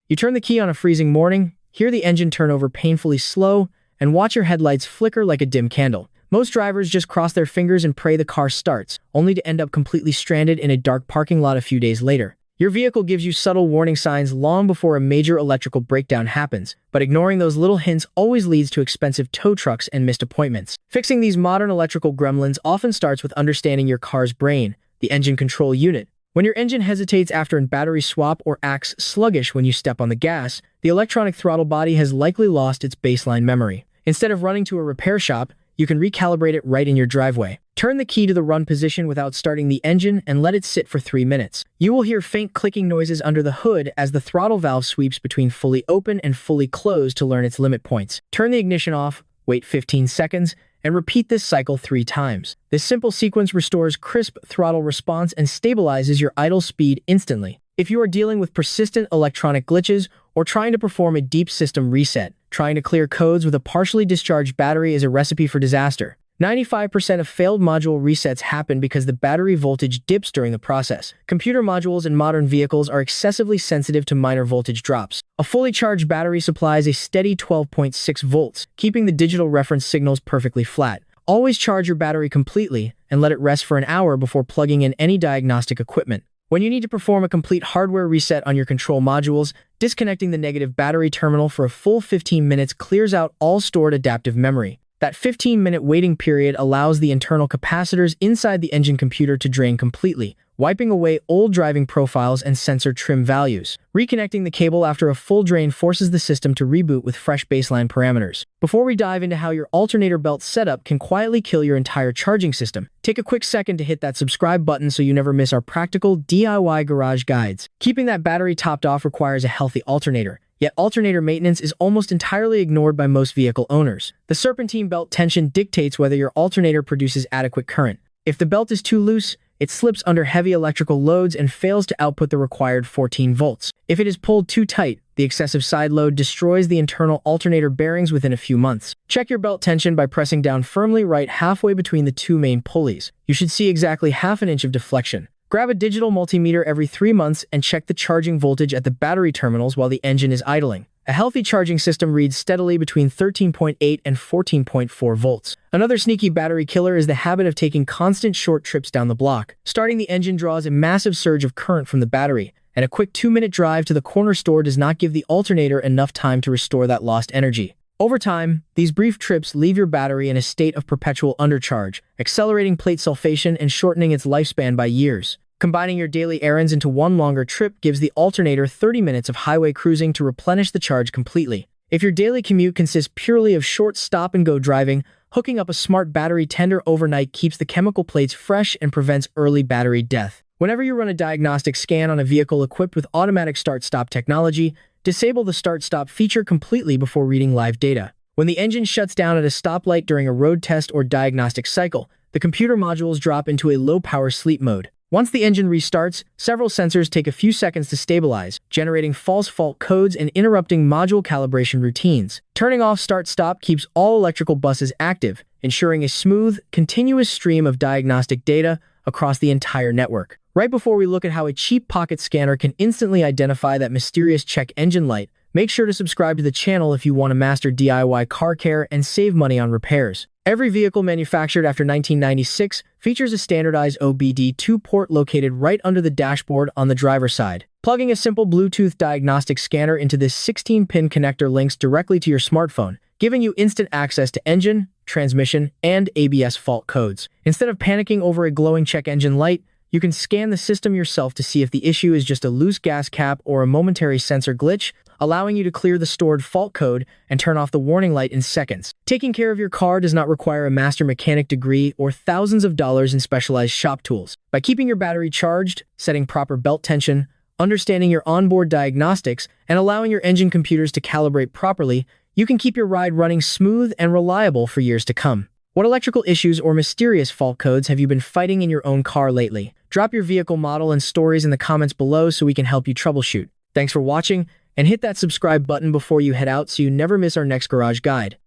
You turn the key on a freezing morning, hear the engine turn over painfully slow, and watch your headlights flicker like a dim candle. Most drivers just cross their fingers and pray the car starts, only to end up completely stranded in a dark parking lot a few days later. Your vehicle gives you subtle warning signs long before a major electrical breakdown happens, but ignoring those little hints always leads to expensive tow trucks and missed appointments. Fixing these modern electrical gremlins often starts with understanding your car's brain, the engine control unit. When your engine hesitates after a battery swap or acts sluggish when you step on the gas, the electronic throttle body has likely lost its baseline memory. Instead of running to a repair shop, you can recalibrate it right in your driveway. Turn the key to the run position without starting the engine and let it sit for 3 minutes. You will hear faint clicking noises under the hood as the throttle valve sweeps between fully open and fully closed to learn its limit points. Turn the ignition off, wait 15 seconds, and repeat this cycle 3 times. This simple sequence restores crisp throttle response and stabilizes your idle speed instantly. If you are dealing with persistent electronic glitches or trying to perform a deep system reset, trying to clear codes with a partially discharged battery is a recipe for disaster. 95% of failed module resets happen because the battery voltage dips during the process. Computer modules in modern vehicles are excessively sensitive to minor voltage drops. A fully charged battery supplies a steady 12.6 volts, keeping the digital reference signals perfectly flat. Always charge your battery completely and let it rest for an hour before plugging in any diagnostic equipment. When you need to perform a complete hardware reset on your control modules, disconnecting the negative battery terminal for a full 15 minutes clears out all stored adaptive memory. That 15-minute waiting period allows the internal capacitors inside the engine computer to drain completely, wiping away old driving profiles and sensor trim values. Reconnecting the cable after a full drain forces the system to reboot with fresh baseline parameters. Before we dive into how your alternator belt setup can quietly kill your entire charging system, take a quick second to hit that subscribe button so you never miss our practical DIY garage guides. Keeping that battery topped off requires a healthy alternator. Yet alternator maintenance is almost entirely ignored by most vehicle owners. The serpentine belt tension dictates whether your alternator produces adequate current. If the belt is too loose, it slips under heavy electrical loads and fails to output the required 14 volts. If it is pulled too tight, the excessive side load destroys the internal alternator bearings within a few months. Check your belt tension by pressing down firmly right halfway between the 2 main pulleys. You should see exactly half an inch of deflection. Grab a digital multimeter every 3 months and check the charging voltage at the battery terminals while the engine is idling. A healthy charging system reads steadily between 13.8 and 14.4 volts. Another sneaky battery killer is the habit of taking constant short trips down the block. Starting the engine draws a massive surge of current from the battery, and a quick 2-minute drive to the corner store does not give the alternator enough time to restore that lost energy. Over time, these brief trips leave your battery in a state of perpetual undercharge, accelerating plate sulfation and shortening its lifespan by years. Combining your daily errands into one longer trip gives the alternator 30 minutes of highway cruising to replenish the charge completely. If your daily commute consists purely of short stop-and-go driving, hooking up a smart battery tender overnight keeps the chemical plates fresh and prevents early battery death. Whenever you run a diagnostic scan on a vehicle equipped with automatic start-stop technology, disable the start-stop feature completely before reading live data. When the engine shuts down at a stoplight during a road test or diagnostic cycle, the computer modules drop into a low-power sleep mode. Once the engine restarts, several sensors take a few seconds to stabilize, generating false fault codes and interrupting module calibration routines. Turning off start-stop keeps all electrical buses active, ensuring a smooth, continuous stream of diagnostic data across the entire network. Right before we look at how a cheap pocket scanner can instantly identify that mysterious check engine light, make sure to subscribe to the channel if you want to master DIY car care and save money on repairs. Every vehicle manufactured after 1996 features a standardized OBD2 port located right under the dashboard on the driver's side. Plugging a simple Bluetooth diagnostic scanner into this 16-pin connector links directly to your smartphone, giving you instant access to engine, transmission, and ABS fault codes. Instead of panicking over a glowing check engine light, you can scan the system yourself to see if the issue is just a loose gas cap or a momentary sensor glitch, allowing you to clear the stored fault code and turn off the warning light in seconds. Taking care of your car does not require a master mechanic degree or thousands of dollars in specialized shop tools. By keeping your battery charged, setting proper belt tension, understanding your onboard diagnostics, and allowing your engine computers to calibrate properly, you can keep your ride running smooth and reliable for years to come. What electrical issues or mysterious fault codes have you been fighting in your own car lately? Drop your vehicle model and stories in the comments below so we can help you troubleshoot. Thanks for watching, and hit that subscribe button before you head out so you never miss our next garage guide.